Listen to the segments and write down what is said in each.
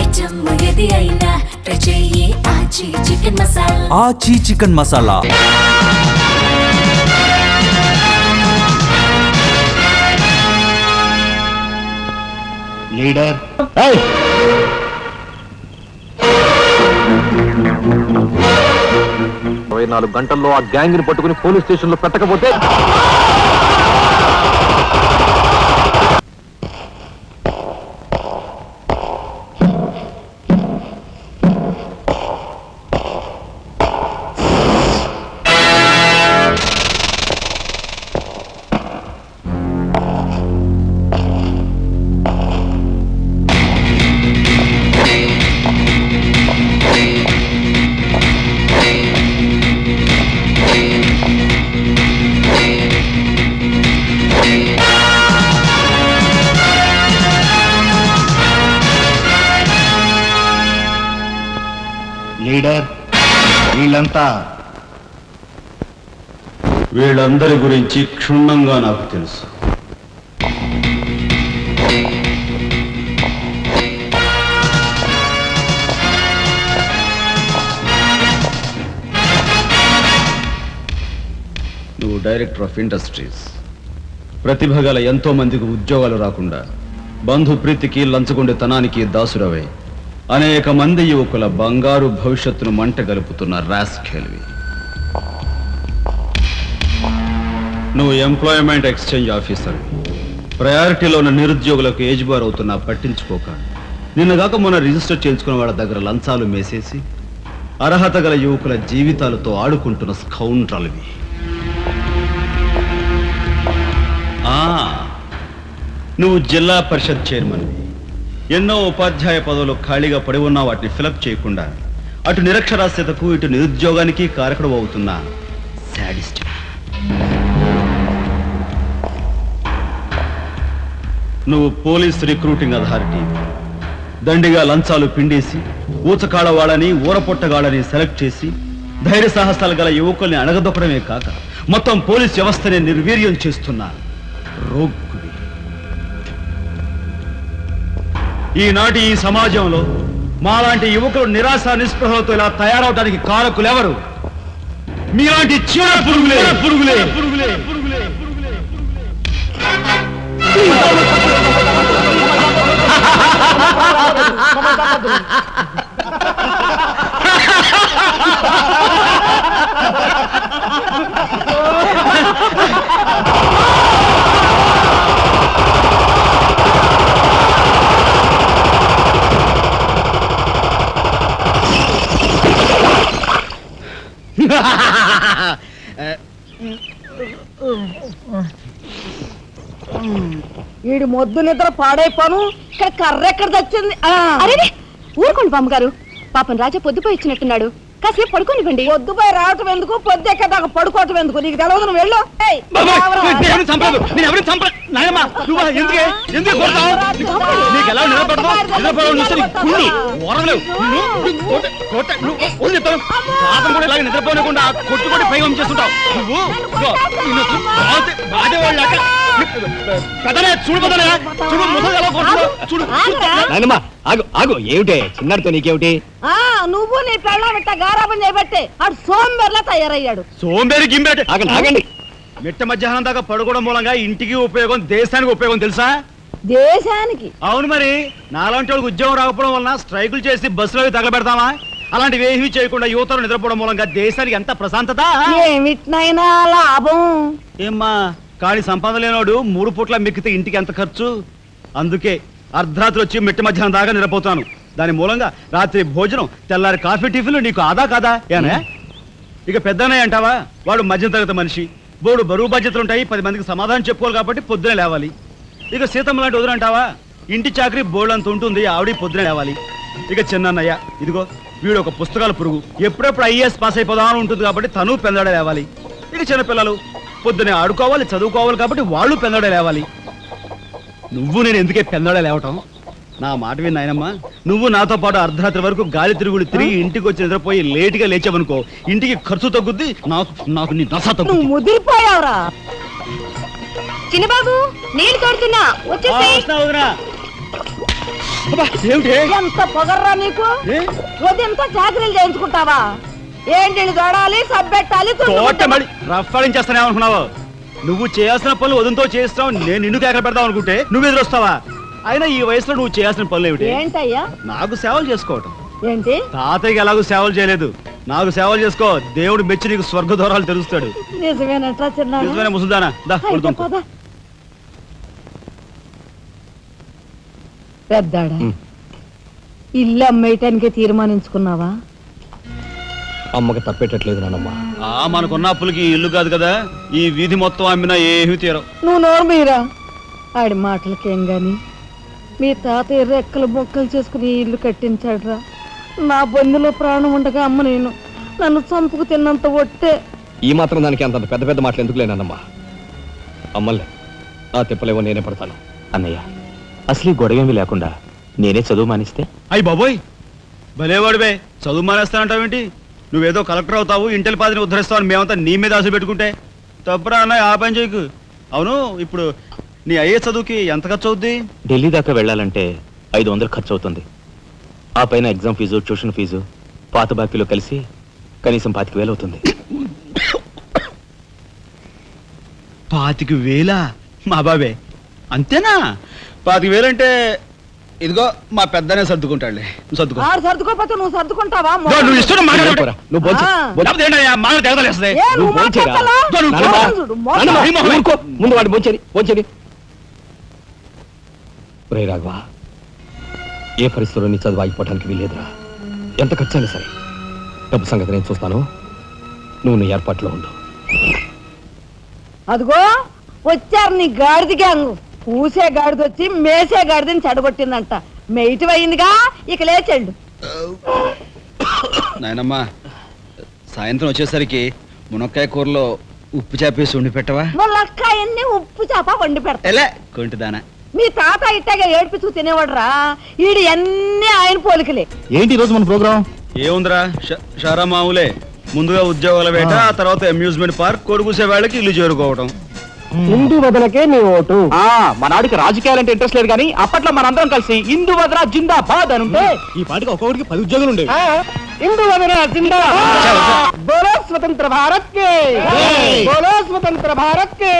Item ఏది అయినా try చెయ్యి ఆచి చికెన్ మసాలా. ఆచి చికెన్ మసాలా. లీడర్ 24 గంటల్లో ఆ గ్యాంగ్ ని పట్టుకుని పోలీస్ స్టేషన్ లో పెట్టకపోతే లీడర్ వీళ్ళందరి గురించి క్షుణ్ణంగా నాకు తెలుసు. నువ్వు డైరెక్టర్ ఆఫ్ ఇండస్ట్రీస్. ప్రతిభ గల ఎంతో మందికి ఉద్యోగాలు రాకుండా బంధు ప్రీతికి లంచగొండెతనానికి దాసురవై అనేక మంది యువకుల బంగారు భవిష్యత్తును మంట గలుపుతున్న రాస్కెల్వి. నువ్వు ఎంప్లాయ్మెంట్ ఎక్స్చేంజ్ ఆఫీసర్. ప్రయారిటీలో ఉన్న నిరుద్యోగులకు ఏజ్ బార్ అవుతున్నా పట్టించుకోక నిన్నగాక మొన్న రిజిస్టర్ చేయించుకున్న వాళ్ళ దగ్గర లంచాలు మేసేసి అర్హత గల యువకుల జీవితాలతో ఆడుకుంటున్న స్కౌండ్రల్వి. నువ్వు జిల్లా పరిషత్ చైర్మన్వి. ఎన్నో ఉపాధ్యాయ పదవులు ఖాళీగా పడి ఉన్నా వాటిని ఫిలప్ చేయకుండా అటు నిరక్షరాస్యతకు ఇటు నిరుద్యోగానికి కారకుడు అవుతున్న శాడిస్ట్. నువ్వు పోలీస్ రిక్రూటింగ్ అథారిటీ. దండిగా లంచాలు పిండేసి ఊచకాడవాళ్ళని ఊరపొట్టగాళ్ళని సెలెక్ట్ చేసి ధైర్య సాహసాలు గల యువకుల్ని అణగదొక్కడమే కాక మొత్తం పోలీస్ వ్యవస్థని నిర్వీర్యం చేస్తున్న రోగ్గువి. ఈనాటి ఈ సమాజంలో మాలాంటి యువకులు నిరాశ నిస్పృహలతో ఇలా తయారవడానికి కారకులెవరు? మీలాంటి చీడ పురుగులే పురుగులే పురుగులే పురుగులే పురుగులే. వీడి మొద్దు నిద్ర పాడైపోను. ఇక్కడ కర్ర ఎక్కడ తెచ్చింది? అరే ఊరుకోండి బామ్మగారు, పాపం రాజా పొద్దుపోయి ఇచ్చినట్టున్నాడు, కాసేపు పడుకోనివ్వండి. పొద్దుపోయి రావటం ఎందుకు, పొద్దు ఎక్కదాకా పడుకోవటం ఎందుకు? నీకు తెలవదు, నువ్వు వెళ్ళు. నిద్రపోనకుండా కొట్టుకొట్టి పైవం చేస్తుంటావు ఆగు. ఏమిటే చిన్నారితో నీకేమిటి? నువ్వు నీ పెళ్ళం ఇట్ట గారాబం చేయబట్టే ఆడు సోంబేర్లా తయారయ్యాడు. సోంబేరి గింబేట. ఆగండి. మిట్ట మధ్యాహ్నం దాకా పడుకోవడం మూలంగా ఇంటికి ఉపయోగం, దేశానికి ఉపయోగం తెలుసా? దేశానికి? అవును మరి. నాలాంటి వాళ్ళకి ఉద్యోగం రాకపోవడం వలన స్ట్రైకులు చేసి బస్సులో తగలబెడతామా? అలాంటివి ఏమీ చేయకుండా యువతలు నిద్రపోవడం మూలంగా దేశానికి ఎంత ప్రశాంతత. ఏమిటినైనా లాభం. ఏమ్మా, కానీ సంపాదన లేనోడు 3 పూట్ల మిక్కితే ఇంటికి ఎంత ఖర్చు? అందుకే అర్ధరాత్రి వచ్చి మిట్ట మధ్యాహ్నం దాకా నిద్రపోతాను. దాని మూలంగా రాత్రి భోజనం, తెల్లారి కాఫీ, టిఫిన్లు నీకు ఆదా కాదా? ఏనా ఇక పెద్దనయ్య అంటావా? వాడు మధ్యతరగతి మనిషి, బోడు బరువు బాధ్యతలు ఉంటాయి, 10 మందికి సమాధానం చెప్పుకోవాలి కాబట్టి పొద్దునే లేవాలి. ఇక సీతమ్మ లాంటి వదిన అంటావా? ఇంటి చాకరీ బోర్డు అంత ఉంటుంది, ఆవిడ పొద్దునే లేవాలి. ఇక చిన్నయ్య, ఇదిగో వీడు ఒక పుస్తకాల పురుగు, ఎప్పుడెప్పుడు ఐఏఎస్ పాస్ అయిపోదామని ఉంటుంది కాబట్టి తను పెందడే లేవాలి. ఇక చిన్నపిల్లలు పొద్దునే ఆడుకోవాలి, చదువుకోవాలి కాబట్టి వాళ్ళు పెందడే లేవాలి. నువ్వు నేను ఎందుకే పెందడే లేవటం? నా మాట విన్నాయనమ్మా, నువ్వు నాతో పాటు అర్ధరాత్రి వరకు గాలి తిరుగుడు తిరిగి ఇంటికి వచ్చి నిద్రపోయి లేటుగా లేచావనుకో, ఇంటికి ఖర్చు తగ్గుద్ది, నాకు నీ నస తగ్గుద్ది. ముదిరిపోయావురా. చిన్నబాబు నీళ్లు తోడుతున్నా వచ్చేసి. ఏమిటి ఎంత పొగర్రా నీకు ఏ? ఉదయంతో చాకరీలు చేయించుకుంటావా ఏంటి దొడాలి సబ్బెట్టాలి మళ్ళీ రఫాడించేస్తానే అనుకున్నావు నువ్వు చేయాల్సిన పనులు వదంతో చేస్తావు నేను నిన్ను కేకలు పెడతావు అనుకుంటే నువ్వు ఎదురొస్తావా అయినా ఈ వయసులో నువ్వు చేయాల్సిన పనులు ఏమిటి ఏంటయ్యా నాకు సేవలు చేసుకోవటం ఏంటి తాతయ్యకి ఎలాగో సేవలు చేయలేదు నాకు సేవలు చేసుకో దేవుడు మెచ్చి నీకు స్వర్గ దూరాలు తెలుస్తాడు నిజమేనట్రా చిన్న నిజమైన ముసుల్దానా దా కొడుతాం పెద్దాడా ఇల్లు అమ్మేయటానికి తీర్మానించుకున్నావా అమ్మకి తప్పేటట్లేదు నానమ్మ. మనకున్న అప్పులకి ఈ ఇల్లు కాదు కదా ఈ వీధి మొత్తం అమ్మినా ఏమీ తీరం నువ్వు నోరు మీరా ఆడి మాటలకేం గాని మీ తాతయ్య రెక్కలు బొక్కలు చేసుకుని ఈ ఇల్లు కట్టించాడురా నా బొందులో ప్రాణం ఉండగా అమ్మ నేను నన్ను చంపుకు తిన్నంత ఒట్టే ఈ మాత్రం దానికి అంత పెద్ద పెద్ద మాటలు ఎందుకు లేనమ్మా. అమ్మలే నా తిప్పలేవో నేనే పడతాను. అన్నయ్య అసలు ఈ గొడవేమీ లేకుండా నేనే చదువు మానిస్తే అయ్యి బాబోయ్ భలేవాడివే చదువు మానేస్తానంటావేంటి నువ్వేదో కలెక్టర్ అవుతావు ఇంటెల్ పాదిని ఉద్ధరిస్తావు అని మేమంతా నీ మీద ఆశ పెట్టుకుంటే తప్పురా అన్నయ్య ఆ పని చేయకు. అవును ఇప్పుడు నీ అయ్యే చదువుకి ఎంత ఖర్చు అవుద్ది ఢిల్లీ దాకా వెళ్ళాలంటే 500 ఖర్చు అవుతుంది. ఆ పైన ఎగ్జామ్ ఫీజు ట్యూషన్ ఫీజు పాత బాకీలో కలిసి కనీసం 25,000 అవుతుంది. 25,000 మా బాబే అంతేనా 25,000 అంటే ఇదిగో మా పెద్దనే సర్దుకుంటాడులే నువ్వు సర్దుకో ఆడు సర్దుకోపోతే నువ్వు సర్దుకుంటావా నువ్వు ఇష్టం పోరా, నువ్వు భోంచే. ఏ, నువ్వు మాట్లాడతావా? నానమ్మ, ఊరుకో. ముందు వాడు భోంచేది రే రాఘవ, ఏ పరిస్థితుల్లో నీ చదువు ఆగిపోవటానికి వీలేదురా. ఎంత ఖర్చైనా సరే డబ్బు సంగతి నేను చూస్తాను. నువ్వు నీ ఏర్పాట్లో ఉండు. అదిగో వచ్చారు నీ గాడిద గ్యాంగ్ పూసే గాడిద వచ్చి మేసే గాడిదని చెడగొట్టిందంట మెయిటివ్ అయిందిగా ఇక లేచెండు నాయనమ్మా సాయంత్రం వచ్చేసరికి మునక్కాయ కూరలో ఉప్పు చేపేసి ఉండి పెట్టవా ములక్కాయన్ని ఉప్పు చేప వండి పెడతా ఎలా కొంటిదానా మీ తాత ఇట్టగా ఏడ్పిస్తూ తినేవాడురా ఈడు అన్ని ఆయన పోలికలే. ఏంటి ఈ రోజు మన ప్రోగ్రామ్? ఏముందిరా షారా మామూలే ముందుగా ఉద్యోగాల వేట ఆ తర్వాత అమ్యూజ్మెంట్ పార్క్ కొడుకుసే వాళ్ళకి ఇల్లు చేరుకోవడం. హిందూ వదలకే నీ ఓటు. మనాడికి రాజకీయాలంటే ఇంట్రెస్ట్ లేదు కానీ అప్పట్లో మనందరం కలిసి హిందూ వదల జిందాబాద్ అని ఉంటే ఈ పాటికి ఒక్కొక్కడికి 10 ఉద్యోగాలు ఉండేవి. హిందూ వదల జిందాబాద్. బోలో స్వతంత్ర భారత్ కే, బోలో స్వతంత్ర భారత్ కే.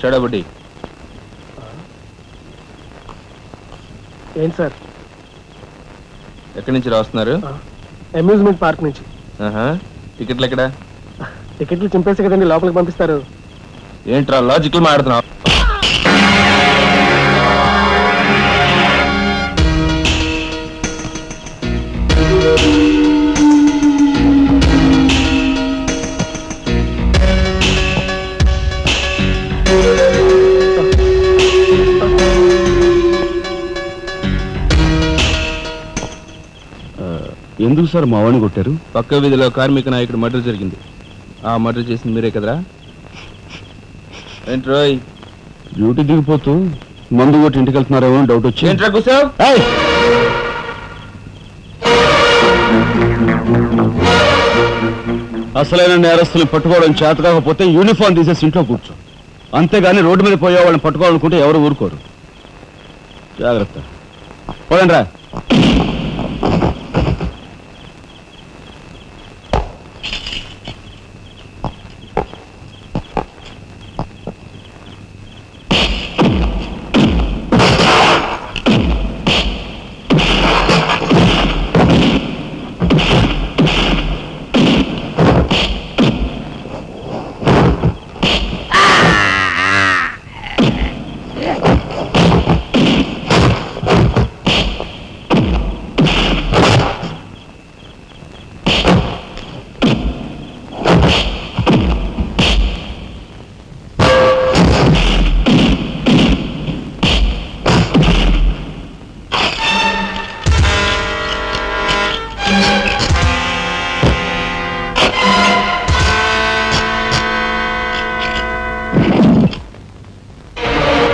షడబుడ్డి ఏంటి సార్? ఎక్కడి నుంచి రాస్తున్నారు? అమ్యూజ్మెంట్ పార్క్ నుంచి. టికెట్లు ఎక్కడ? టికెట్లు చింపేసి కదండి లోపలికి పంపిస్తారు. ఏంట్రా లాజికల్ మాట్లాడుతున్నావు? ఎందుకు సార్ మా వాడిని కొట్టారు? పక్క వీధిలో కార్మిక నాయకుడు మర్డర్ జరిగింది. ఆ మర్డర్ చేసింది మీరే కదరా? ఏంట్రోయ్ డ్యూటీ దిగిపోతూ మందు కొట్టి ఇంటికి వెళ్తున్నారేమో డౌట్ వచ్చి ఏంట్రా కూసావ్? అసలైన నేరస్తుల్ని పట్టుకోవడం చేత కాకపోతే యూనిఫామ్ తీసేసి ఇంట్లో కూర్చో. అంతేగాని రోడ్డు మీద పోయే వాళ్ళని పట్టుకోవాలనుకుంటే ఎవరు ఊరుకోరు. జాగ్రత్త పోయండి రా.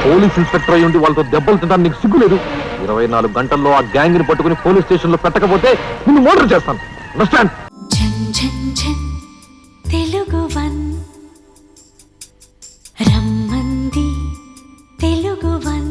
పోలీస్ ఇన్స్పెక్టర్ అయి ఉండి వాళ్ళతో దెబ్బలు తింటాను నీకు సిగ్గులేదు 24 గంటల్లో ఆ గ్యాంగ్ ని పట్టుకుని పోలీస్ స్టేషన్ లో పెట్టకపోతే నిన్ను మర్డర్ చేస్తాను అండర్స్టాండ్ ఝన్ ఝన్ ఝన్ తెలుగు వన్ రమ్మంది తెలుగు వన్